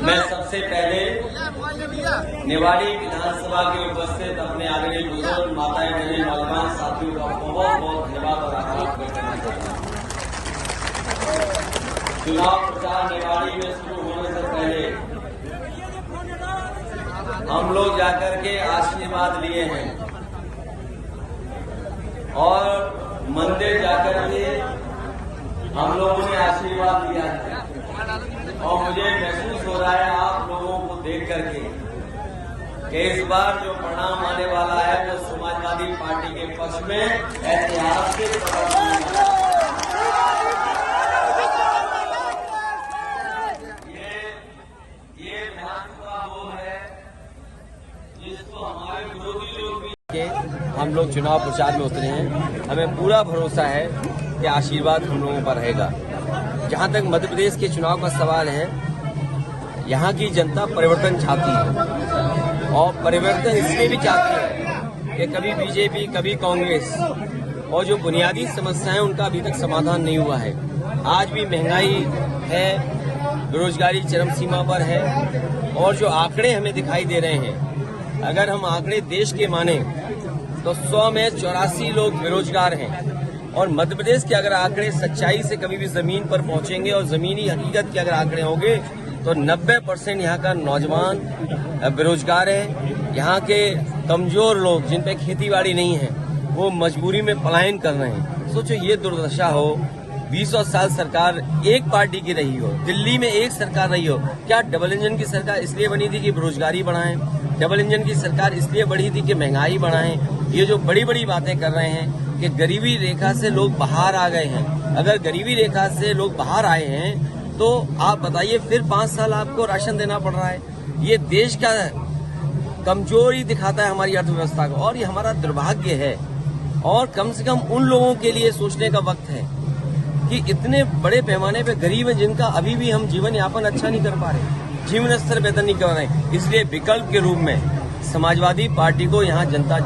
मैं सबसे पहले निवाड़ी विधानसभा के उपस्थित अपने आदरणीय बुजुर्ग माताएं बहनें नौजवान साथियों का बहुत बहुत धन्यवाद और आभार व्यक्त करना चाहता हूं। चुनाव प्रचार निवाड़ी में शुरू होने से पहले हम लोग जाकर के आशीर्वाद लिए हैं और मंदिर जाकर के हम लोगों ने आशीर्वाद लिया है और मुझे महसूस हो रहा है आप लोगों को देख करके कि इस बार जो परिणाम आने वाला है वो समाजवादी पार्टी के पक्ष में ऐतिहासिक ये विधानसभा वो है जिसको हमारे विरोधी लोग भी हम लोग चुनाव प्रचार में उतरे हैं। हमें पूरा भरोसा है कि आशीर्वाद हम लोगों पर रहेगा। जहां तक मध्य प्रदेश के चुनाव का सवाल है, यहाँ की जनता परिवर्तन चाहती है और परिवर्तन इसलिए भी चाहती है कि कभी बीजेपी कभी कांग्रेस और जो बुनियादी समस्याएं उनका अभी तक समाधान नहीं हुआ है। आज भी महंगाई है, बेरोजगारी चरम सीमा पर है और जो आंकड़े हमें दिखाई दे रहे हैं, अगर हम आंकड़े देश के माने तो 100 में 84 लोग बेरोजगार हैं और मध्य प्रदेश के अगर आंकड़े सच्चाई से कभी भी जमीन पर पहुंचेंगे और जमीनी हकीकत के अगर आंकड़े होंगे तो 90% यहाँ का नौजवान बेरोजगार है। यहाँ के कमजोर लोग जिन पे खेतीबाड़ी नहीं है वो मजबूरी में पलायन कर रहे हैं। सोचो ये दुर्दशा हो, 20 साल सरकार एक पार्टी की रही हो, दिल्ली में एक सरकार रही हो। क्या डबल इंजन की सरकार इसलिए बनी थी कि बेरोजगारी बढ़ाएं? डबल इंजन की सरकार इसलिए बढ़ी थी कि महंगाई बढ़ाएं? ये जो बड़ी बड़ी बातें कर रहे हैं कि गरीबी रेखा से लोग बाहर आ गए हैं, अगर गरीबी रेखा से लोग बाहर आए हैं तो आप बताइए फिर 5 साल आपको राशन देना पड़ रहा है। ये देश का कमजोरी दिखाता है हमारी अर्थव्यवस्था को और ये हमारा दुर्भाग्य है। और कम से कम उन लोगों के लिए सोचने का वक्त है कि इतने बड़े पैमाने पे गरीब हैं जिनका अभी भी हम जीवन यापन अच्छा नहीं कर पा रहे, जीवन स्तर बेहतर नहीं कर रहे। इसलिए विकल्प के रूप में समाजवादी पार्टी को यहाँ जनता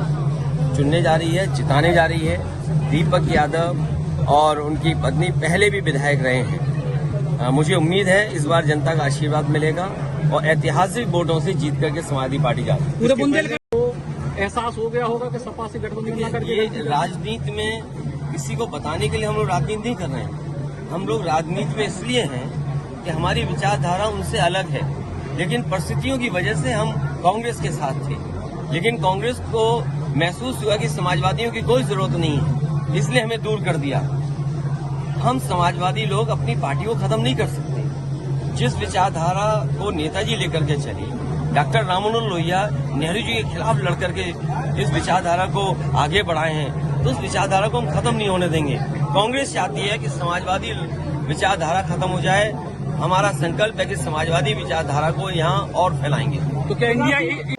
चुनने जा रही है, जिताने जा रही है। दीपक यादव और उनकी पत्नी पहले भी विधायक रहे हैं। मुझे उम्मीद है इस बार जनता का आशीर्वाद मिलेगा और ऐतिहासिक वोटों से जीत करके समाजवादी पार्टी जाती है। पूरे बुंदेलखंड को एहसास हो गया होगा कि सपा से गठबंधन करके ये राजनीति में किसी को बताने के लिए हम लोग राजनीति नहीं कर रहे हैं। हम लोग राजनीति में इसलिए हैं कि हमारी विचारधारा उनसे अलग है, लेकिन परिस्थितियों की वजह से हम कांग्रेस के साथ थे। लेकिन कांग्रेस को महसूस हुआ कि समाजवादियों की कोई जरूरत नहीं है, इसलिए हमें दूर कर दिया। हम समाजवादी लोग अपनी पार्टी को खत्म नहीं कर सकते। जिस विचारधारा को नेताजी लेकर के चले, डॉक्टर राम मनोहर लोहिया नेहरू जी के खिलाफ लड़कर के इस विचारधारा को आगे बढ़ाए हैं, तो उस विचारधारा को हम खत्म नहीं होने देंगे। कांग्रेस चाहती है कि समाजवादी विचारधारा खत्म हो जाए। हमारा संकल्प है कि समाजवादी विचारधारा को यहाँ और फैलाएंगे। तो क्या इंडिया